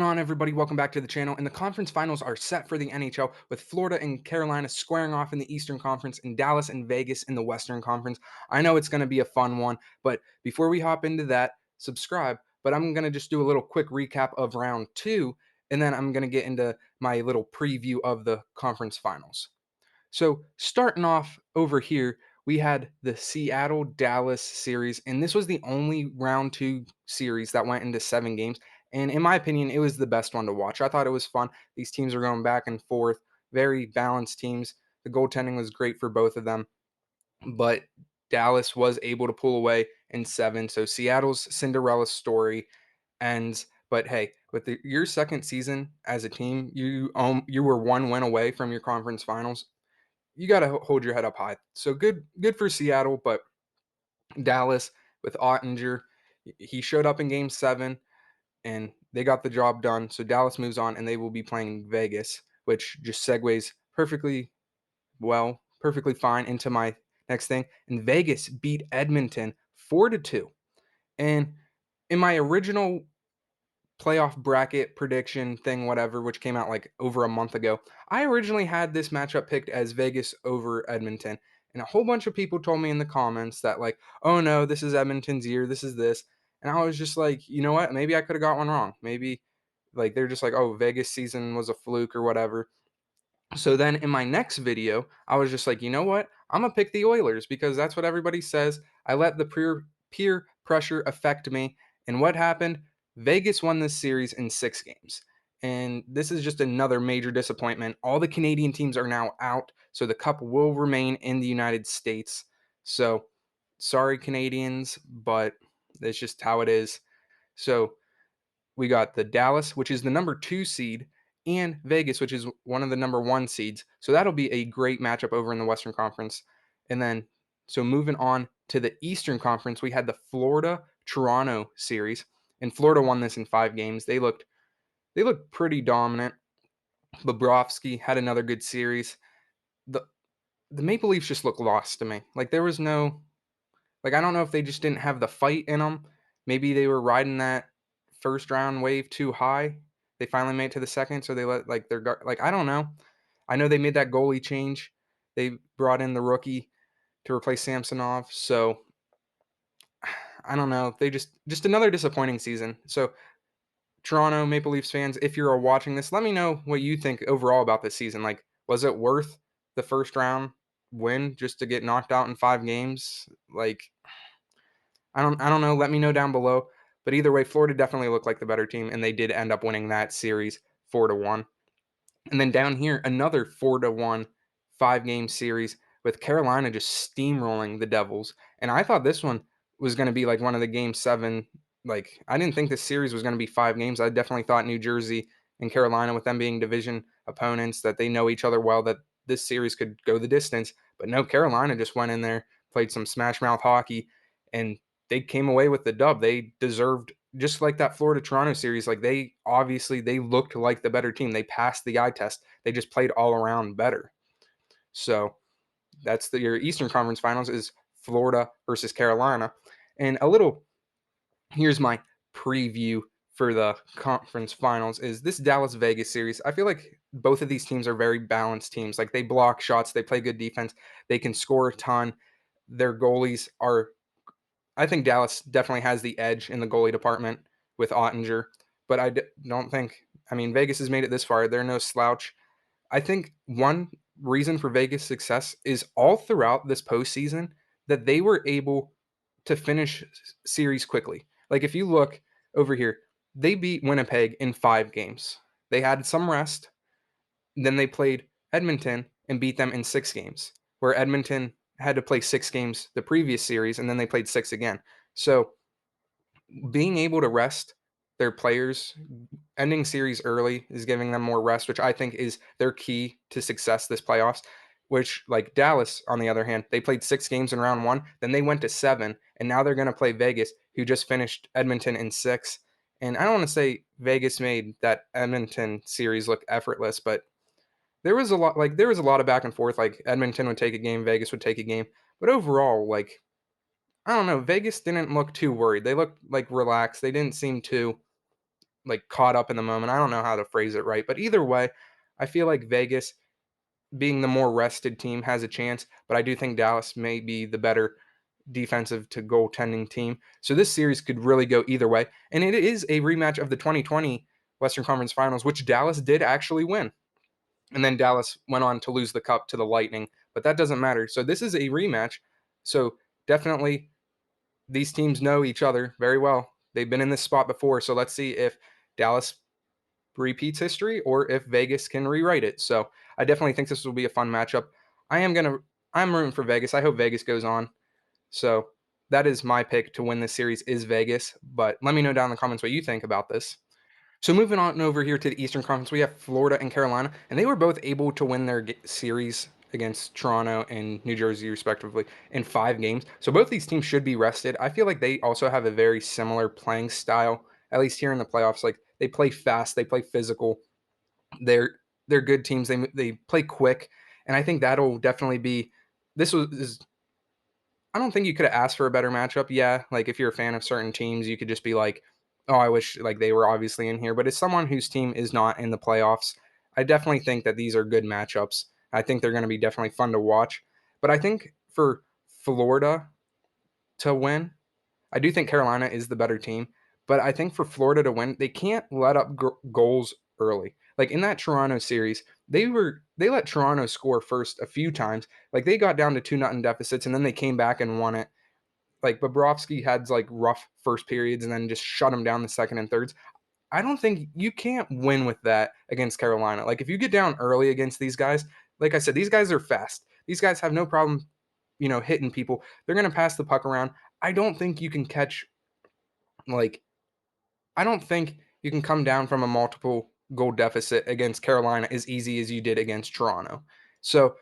on, everybody? Welcome back to the channel. And the conference finals are set for the NHL with Florida and Carolina squaring off in the Eastern Conference and Dallas and Vegas in the Western Conference. I know it's going to be a fun one, but before we hop into that, subscribe. But I'm going to just do a little quick recap of round two, and then I'm going to get into my little preview of the conference finals. So, starting off over here, we had the Seattle Dallas series, and this was the only round two series that went into 7 games. And in my opinion, it was the best one to watch. I thought it was fun. These teams were going back and forth, very balanced teams. The goaltending was great for both of them, but Dallas was able to pull away in 7. So, Seattle's Cinderella story ends. But hey, with your second season as a team, you were 1 win away from your conference finals. You got to hold your head up high. So good for Seattle, but Dallas with Ottinger, he showed up in Game 7 and they got the job done. So Dallas moves on and they will be playing Vegas, which just segues perfectly fine into my next thing. And Vegas beat Edmonton 4-2. And in my original playoff bracket prediction thing, whatever, which came out like over a month ago, I originally had this matchup picked as Vegas over Edmonton. And a whole bunch of people told me in the comments that, like, oh no, this is Edmonton's year, this is this. And I was just like, you know what? Maybe I could have got one wrong. Maybe like they're just like, oh, Vegas season was a fluke or whatever. So then in my next video, I was just like, you know what? I'm gonna pick the Oilers because that's what everybody says. I let the peer pressure affect me. And what happened? Vegas won this series in 6 games. And this is just another major disappointment. All the Canadian teams are now out, so the cup will remain in the United States. So sorry, Canadians, but that's just how it is. So we got the Dallas, which is the number 2 seed, and Vegas, which is one of the number 1 seeds. So that'll be a great matchup over in the Western Conference. And then, so moving on to the Eastern Conference, we had the Florida Toronto series, and Florida won this in 5 games. They looked pretty dominant. Bobrovsky had another good series. The the Maple Leafs just looked lost to me. Like there was no like, I don't know if they just didn't have the fight in them. Maybe they were riding that first round wave too high. They finally made it to the second, so they let like their like I don't know. I know they made that goalie change. They brought in the rookie to replace Samsonov. So I don't know. They just another disappointing season. So Toronto Maple Leafs fans, if you're watching this, let me know what you think overall about this season. Like, was it worth the first round win just to get knocked out in 5 games? Like, I don't know. Let me know down below. But either way, Florida definitely looked like the better team, and they did end up winning that series 4-1. And then down here, another 4-1 5 game series with Carolina just steamrolling the Devils. And I thought this one was going to be like one of the game 7. Like, I didn't think this series was going to be 5 games. I definitely thought New Jersey and Carolina, with them being division opponents, that they know each other well, that this series could go the distance. But no, Carolina just went in there, played some smash mouth hockey, and they came away with the dub. They deserved, just like that Florida Toronto series, like they looked like the better team. They passed the eye test. They just played all around better. So that's your Eastern Conference Finals is Florida versus Carolina. And a little here's my preview for the conference finals is this Dallas Vegas series. I feel like both of these teams are very balanced teams. Like they block shots, they play good defense, they can score a ton. Their goalies are, I think Dallas definitely has the edge in the goalie department with Ottinger, but don't think. I mean, Vegas has made it this far. They're no slouch. I think one reason for Vegas' success is all throughout this postseason that they were able to finish series quickly. Like if you look over here, they beat Winnipeg in 5 games. They had some rest, then they played Edmonton and beat them in 6 games, where Edmonton had to play 6 games the previous series, and then they played 6 again. So being able to rest their players, ending series early is giving them more rest, which I think is their key to success this playoffs. Which, like Dallas, on the other hand, they played 6 games in round one, then they went to 7, and now they're going to play Vegas, who just finished Edmonton in 6. And I don't want to say Vegas made that Edmonton series look effortless, but there was a lot of back and forth. Like Edmonton would take a game, Vegas would take a game, but overall, like I don't know, Vegas didn't look too worried. They looked like relaxed. They didn't seem too like caught up in the moment. I don't know how to phrase it right, but either way, I feel like Vegas, being the more rested team, has a chance, but I do think Dallas may be the better defensive to goaltending team. So this series could really go either way. And it is a rematch of the 2020 Western Conference Finals, which Dallas did actually win. And then Dallas went on to lose the cup to the Lightning, but that doesn't matter. So this is a rematch. So definitely these teams know each other very well. They've been in this spot before. So let's see if Dallas repeats history or if Vegas can rewrite it. So I definitely think this will be a fun matchup. I am gonna I'm rooting for Vegas. I hope Vegas goes on. So that is my pick to win this series is Vegas. But let me know down in the comments what you think about this. So moving on over here to the Eastern Conference, we have Florida and Carolina, and they were both able to win their series against Toronto and New Jersey, respectively, in 5 games. So both these teams should be rested. I feel like they also have a very similar playing style, at least here in the playoffs. Like they play fast, they play physical. They're good teams. They play quick, and I think that'll definitely be. This was is I don't think you could have asked for a better matchup. Yeah, like if you're a fan of certain teams, you could just be like, "Oh, I wish like they were obviously in here." But as someone whose team is not in the playoffs, I definitely think that these are good matchups. I think they're going to be definitely fun to watch. But I think for Florida to win, I do think Carolina is the better team, but I think for Florida to win, they can't let up goals early. Like in that Toronto series, they let Toronto score first a few times. Like they got down to 2-0 deficits and then they came back and won it. Like Bobrovsky had like rough first periods and then just shut them down the second and thirds. I don't think you can't win with that against Carolina. Like if you get down early against these guys, like I said, these guys are fast. These guys have no problem, hitting people. They're going to pass the puck around. I don't think you can catch like I don't think you can come down from a multiple goal deficit against Carolina as easy as you did against Toronto. So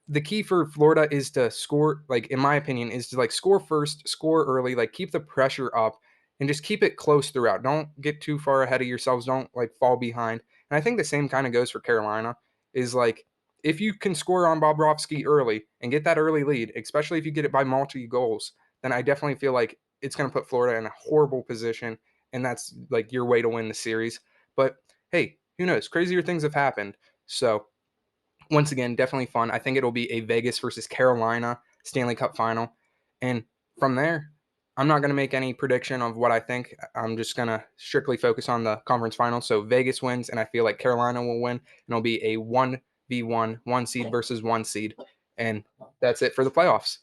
the key for Florida is to score, like in my opinion, is to like score first, score early, like keep the pressure up and just keep it close throughout. Don't get too far ahead of yourselves. Don't like fall behind. And I think the same kind of goes for Carolina is like if you can score on Bobrovsky early and get that early lead, especially if you get it by multi goals, then I definitely feel like it's going to put Florida in a horrible position. And that's like your way to win the series. But hey, who knows? Crazier things have happened. So once again, definitely fun. I think it'll be a Vegas versus Carolina Stanley Cup final. And from there, I'm not going to make any prediction of what I think. I'm just going to strictly focus on the conference final. So Vegas wins, and I feel like Carolina will win. And it'll be a 1v1, one seed versus one seed. And that's it for the playoffs.